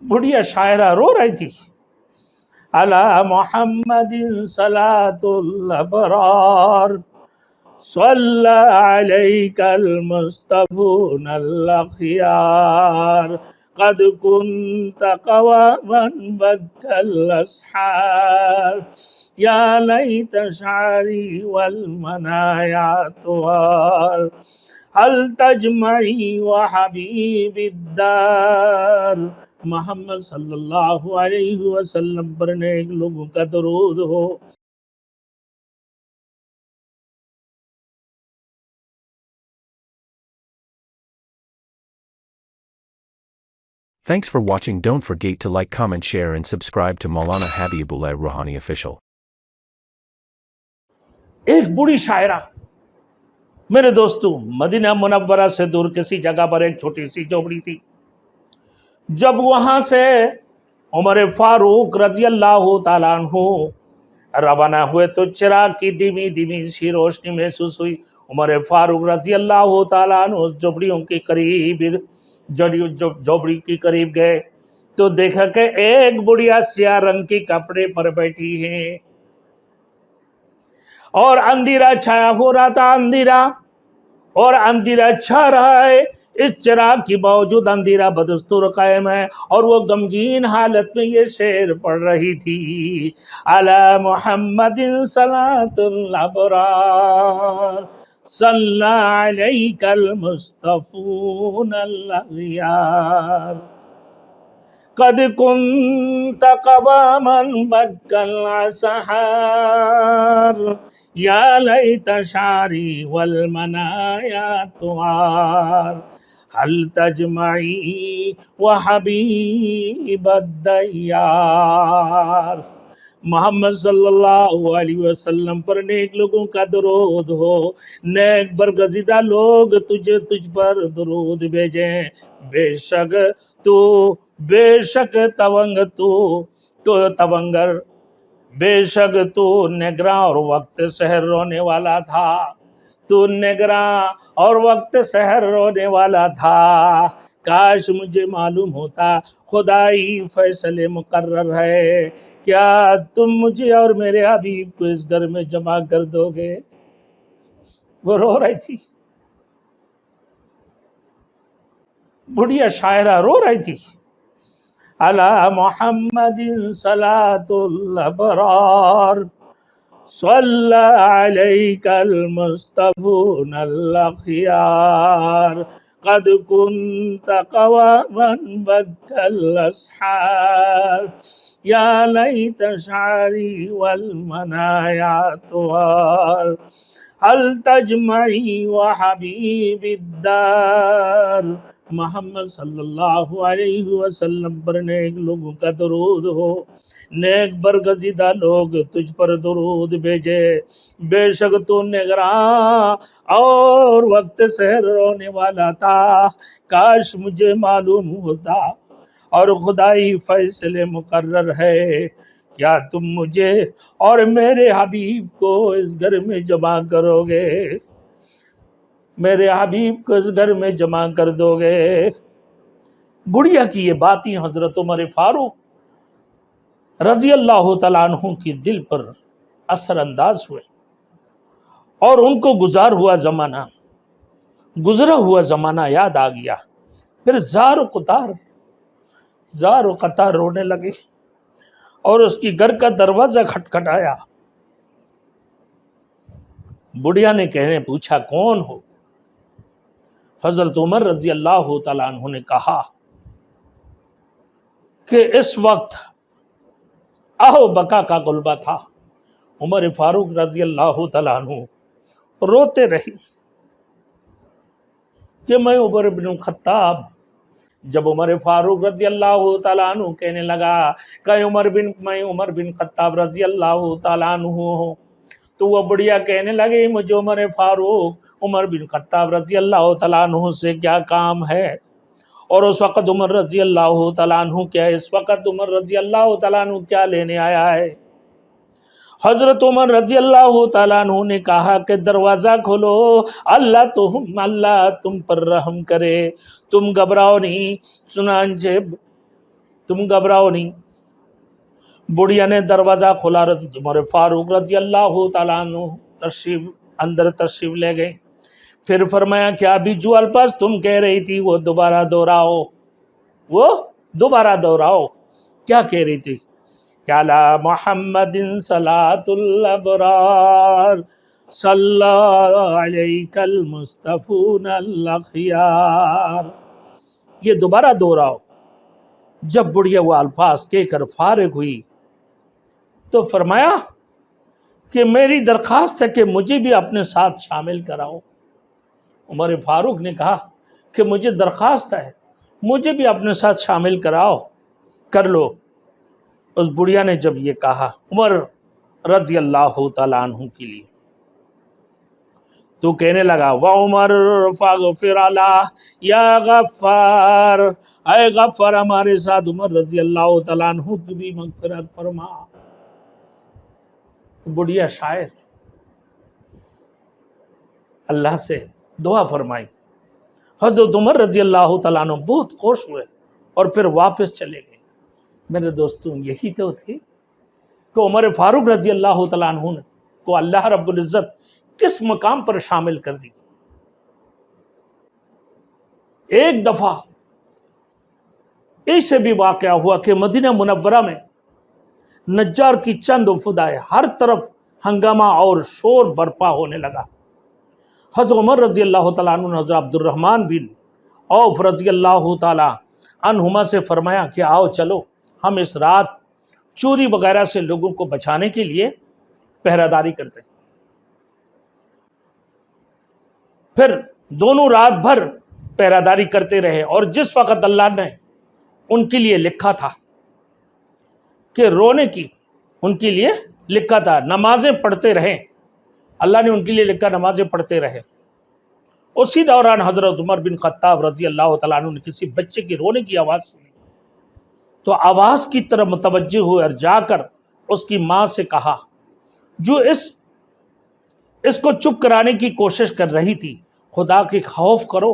बुढ़िया शायरा रो रही थी। अला मोहम्मदिन सलातुल अबरार सल्ला अलैकल मुस्तफूनल अखियार कद कुन्त क़वामन बक्कल अस्हार या लैत शारी वल मनाया तुहार हल तजमई व हबीबिद्दार। मोहम्मद सल्लल्लाहु अलैहि वसल्लम पर नेक लोगों का दरूद हो। Thanks for watching. Don't forget to like, comment, share and subscribe to Maulana Habibullah Rouhani Official. एक बूढ़ी शायरा, मेरे दोस्तों, मदीना मुनव्वरा से दूर किसी जगह पर एक छोटी सी झोपड़ी थी। जब वहां से उमर फारूक रजी अल्लाह ताला अन्हु रवाना हुए तो चिराग की धीमी धीमी सी रोशनी महसूस हुई। उमर फारूक रजी अल्लाह ताला अन्हु उस झोपड़ियों के करीब झोपड़ी के करीब गए तो देखा कि एक बुढ़िया सियाह रंग के कपड़े पर बैठी है और अंधेरा छाया हो रहा था। अंधेरा छा रहा है। इस चिराग के बावजूद अंधेरा बदस्तूर कायम है और वो गमगीन हालत में ये शेर पढ़ रही थी, अला मुहम्मदिन सलातुल अबरार सल्ला अलैकल मुस्तफूनल अखियार कद कुन्त क़वामन बक्कल असहार या लैत शारी वल मनाया तुहार हल तजमई व हबीबद्दयार। मोहम्मद सल्लल्लाहु अलैहि वसल्लम पर नेक लोगों का दरूद हो। नेक बरगज़िदा लोग तुझ पर दरूद भेजें। बेशक तू बेशक तवंगर बेशक तू निगरां और वक्त सहर रोने वाला था। तू निगरां और वक्त सहर रोने वाला था। काश मुझे मालूम होता खुदाई फैसले मुकर्रर है। क्या तुम मुझे और मेरे हबीब को इस घर में जमा कर दोगे? वो रो रही थी, बुढ़िया शायरा रो रही थी। अला मोहम्मदिन सलातुल अबरार सल्ला अलैकल मुस्तफूनल अखियार कद कुन्त क़वामन बक्कल अस्हार या लैत शारी वल मनाया तुहार हल तजमई व हबीबिद्दार। मोहम्मद सल्लल्लाहु अलैहि वसल्लम पर नेक लोगों का दरूद हो। नेक बरगज़िदा लोग तुझ पर दरूद भेजे। बेशक तू निगरां और वक्त सहर रोने वाला था। काश मुझे मालूम होता और खुदाई फैसले मुकर्रर है। क्या तुम मुझे और मेरे हबीब को इस घर में जमा करोगे? मेरे हबीब को इस घर में जमा कर दोगे? बुढ़िया की ये बातें हजरत उमर फारूक रजी अल्लाह तआला अन्हु की दिल पर असर अंदाज हुए और उनको गुजरा हुआ जमाना याद आ गया। फिर जार कतार रोने लगे और उसकी घर का दरवाजा खटखटाया। बुढ़िया ने पूछा कौन हो? हजरत उमर रजी अल्लाह तआला अन्हु ने कहा कि इस वक्त आहो बका का गुलबा था। उमर फारूक रजी अल्लाह तआला अन्हु रोते रहे कि मैं उमर बिन खत्ताब। जब उमर फारूक रजी अल्लाह तआला अन्हु कहने लगा कि मैं उमर बिन खत्ताब रजी अल्लाह तआला अन्हु हूँ, तो वह बुढ़िया कहने लगे मुझे उमर बिन खत्ताब रजी अल्लाह तआला अन्हु से क्या काम है? और उस वक़्त उमर रजी अल्लाह तआला अन्हु क्या इस वक़्त उमर रजी अल्लाह तआला अन्हु क्या लेने आया है? हजरत उमर रजी अल्लाह तआला अन्हु ने कहा कि दरवाज़ा खोलो, अल्लाह तुम पर रहम करे, तुम घबराओ नहीं। चुनांचे तुम घबराओ नहीं। बुढ़िया ने दरवाज़ा खोला, उमर फारूक रजी अल्लाह तआला अन्हु अंदर तशरीफ ले गए। फिर फरमाया क्या अभी जो अल्फाज तुम कह रही थी वो दोबारा दोहराओ, वो दोबारा दोहराओ। क्या कह रही थी? क्या ला मुहम्मदिन सलातुल अबरार सल्लल्लाहु अलैकल मुस्तफून अल अखयार। ये दोबारा दोहराओ। जब बुढ़िया वो अल्फाज कहकर फारिग हुई तो फरमाया कि मेरी दरख्वास्त है कि मुझे भी अपने साथ शामिल कराओ। उमर फारूक ने कहा कि मुझे दरख्वास्त है, मुझे भी अपने साथ शामिल कराओ, कर लो। उस बुढ़िया ने जब ये कहा उमर रज़ी अल्लाह तआला अन्हु के लिए, तो कहने लगा व उमर फागफिर अला या गफ्फार, ऐ गफ्फार हमारे साथ उमर रज़ी अल्लाह तआला अन्हु की भी मगफिरत फरमा। बुढ़िया शायर अल्लाह से दुआ फरमाई। हज़रत उमर रज़ी अल्लाह तआला अन्हु बहुत खुश हुए और फिर वापस चले गए। मेरे दोस्तों, यही तो थी कि उमर फारूक रज़ी अल्लाह तआला अन्हु को अल्लाह रब्बुल इज़्ज़त किस मकाम पर शामिल कर दी। एक दफा ऐसे भी वाक़या हुआ कि मदीना मुनव्वरा में नज्जार की चंद वफ़द आए, हर तरफ हंगामा और शोर बर्पा होने लगा। हज़रत उमर रज़ी अल्लाह तआला अन्हु ने हज़रत अब्दुर्रहमान बिन औफ रज़ी अल्लाह तआला अन्हुमा से फरमाया कि आओ चलो हम इस रात चोरी वगैरह से लोगों को बचाने के लिए पहरादारी करते हैं। फिर दोनों रात भर पहरादारी करते रहे और जिस वक़्त अल्लाह ने उनके लिए लिखा था कि रोने की, उनके लिए लिखा था नमाजें पढ़ते रहें, अल्लाह ने उनके लिए लिखा नमाजें पढ़ते रहे। उसी दौरान हज़रत उमर बिन खत्ताब रज़ी अल्लाह तआला अन्हु ने किसी बच्चे की रोने की आवाज़ सुनी तो आवाज़ की तरफ मुतवज्जह हुए और जाकर उसकी माँ से कहा जो इसको चुप कराने की कोशिश कर रही थी, खुदा की खौफ करो,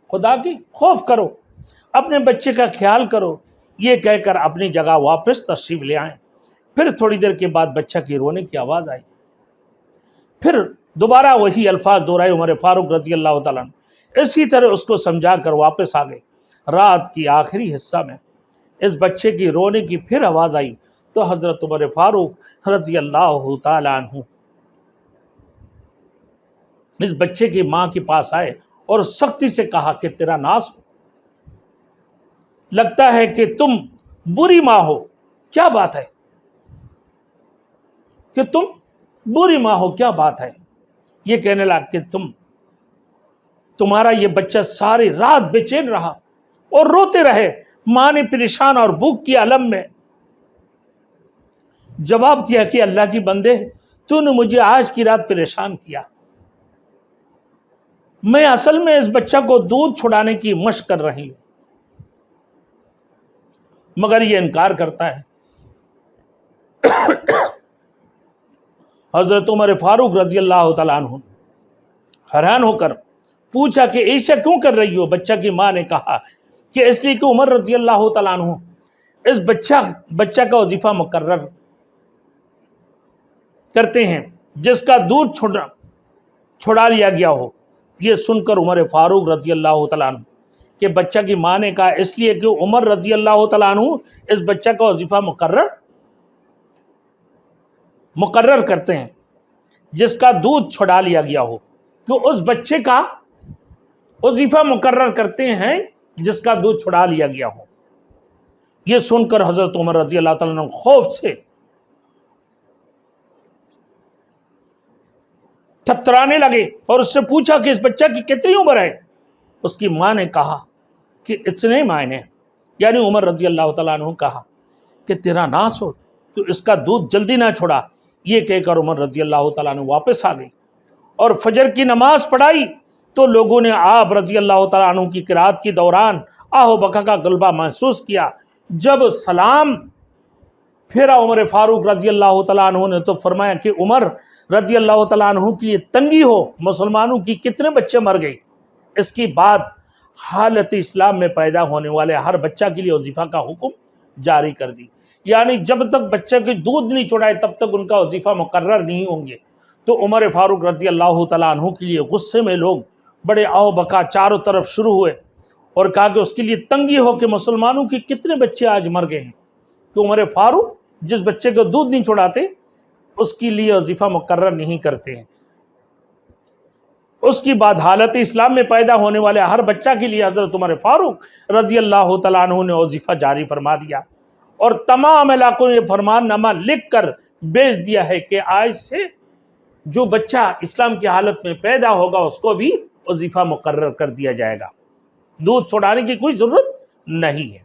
खुदा की खौफ करो, अपने बच्चे का ख्याल करो। ये कहकर अपनी जगह वापस तशरीफ़ ले आए। फिर थोड़ी देर के बाद बच्चा की रोने की आवाज़ आई। फिर दोबारा वही अल्फाज दोहराए उमर फारूक रज़ी अल्लाह तआला अन्हु। इसी तरह उसको समझा कर वापस आ गए। रात की आखिरी हिस्सा में इस बच्चे की रोने की फिर आवाज़ आई तो हज़रत उमर फारूक रज़ी अल्लाह तआला अन्हु इस बच्चे की माँ के पास आए और सख्ती से कहा कि तेरा नाश हो, लगता है कि तुम बुरी माँ हो। क्या बात है कि तुम बुरी माँ हो, क्या बात है? ये कहने लगा कि तुम्हारा ये बच्चा सारी रात बेचैन रहा और रोते रहे, माँ ने परेशान और भूख की अलम में जवाब दिया कि अल्लाह की बंदे, तूने मुझे आज की रात परेशान किया। मैं असल में इस बच्चा को दूध छुड़ाने की मशक कर रही हूं, मगर ये इनकार करता है। हजरत उमर फारूक रजी अल्लाह तआला अन्हु हैरान होकर पूछा कि ऐसा क्यों कर रही हो? बच्चा की माँ ने कहा कि इसलिए कि उमर रजी अल्लाह तआला अन्हु इस बच्चा का वजीफा मुकर्रर करते हैं जिसका दूध छुड़ा लिया गया हो। ये सुनकर उमर फारूक रजी अल्लाह तआला अन्हु के बच्चा की माँ ने कहा इसलिए कि उमर रजी अल्लाह तआला अन्हु इस बच्चा का वजीफा मुकर्रर करते हैं जिसका दूध छुड़ा लिया गया हो, कि उस बच्चे का वजीफा मुकर्रर करते हैं जिसका दूध छुड़ा लिया गया हो। यह सुनकर हजरत उमर रजी अल्लाह तआला अन्हु खौफ से थरथराने लगे और उससे पूछा कि इस बच्चा की कितनी उम्र है? उसकी माँ ने कहा कि इतने महीने, यानी उमर रजी अल्लाह तआला अन्हु कहा कि तेरा नाश हो, तो इसका दूध जल्दी ना छोड़ा। ये कहकर उमर रजी अल्लाह तआला अन्हु वापस आ गई और फजर की नमाज पढ़ाई तो लोगों ने आप रजी अल्लाह तआला अन्हु की किरात के दौरान आहो बका का गलबा महसूस किया। जब सलाम फेरा उमर फारूक रजी अल्लाह तआला अन्हु ने तो फरमाया कि उमर रजी अल्लाह तआला अन्हु की तंगी हो, मुसलमानों की कितने बच्चे मर गए। इसकी बात हालत इस्लाम में पैदा होने वाले हर बच्चा के लिए वजीफा का हुक्म جاری کر دی، یعنی جب تک بچے کے دودھ نہیں چھڑائے تب تک ان کا وظیفہ مقرر نہیں ہوں گے۔ تو عمر فاروق رضی اللہ تعالیٰ عنہ کے لیے غصے میں لوگ بڑے آو بکا چاروں طرف شروع ہوئے، اور کہا کہ اس کے لیے تنگی ہو کہ مسلمانوں کے کتنے بچے آج مر گئے ہیں کہ عمر فاروق جس بچے کو دودھ نہیں چھڑاتے اس کے لیے وظیفہ مقرر نہیں کرتے ہیں۔ اس کی بعد حالت اسلام میں پیدا ہونے والے ہر بچہ کے لیے حضرت عمر فاروق رضی اللہ تعالیٰ عنہ نے وظیفہ جاری فرما دیا، اور تمام علاقوں میں یہ فرمان نامہ لکھ کر بیچ دیا ہے کہ آج سے جو بچہ اسلام کی حالت میں پیدا ہوگا اس کو بھی وظیفہ مقرر کر دیا جائے گا، دودھ چھڑانے کی کوئی ضرورت نہیں ہے۔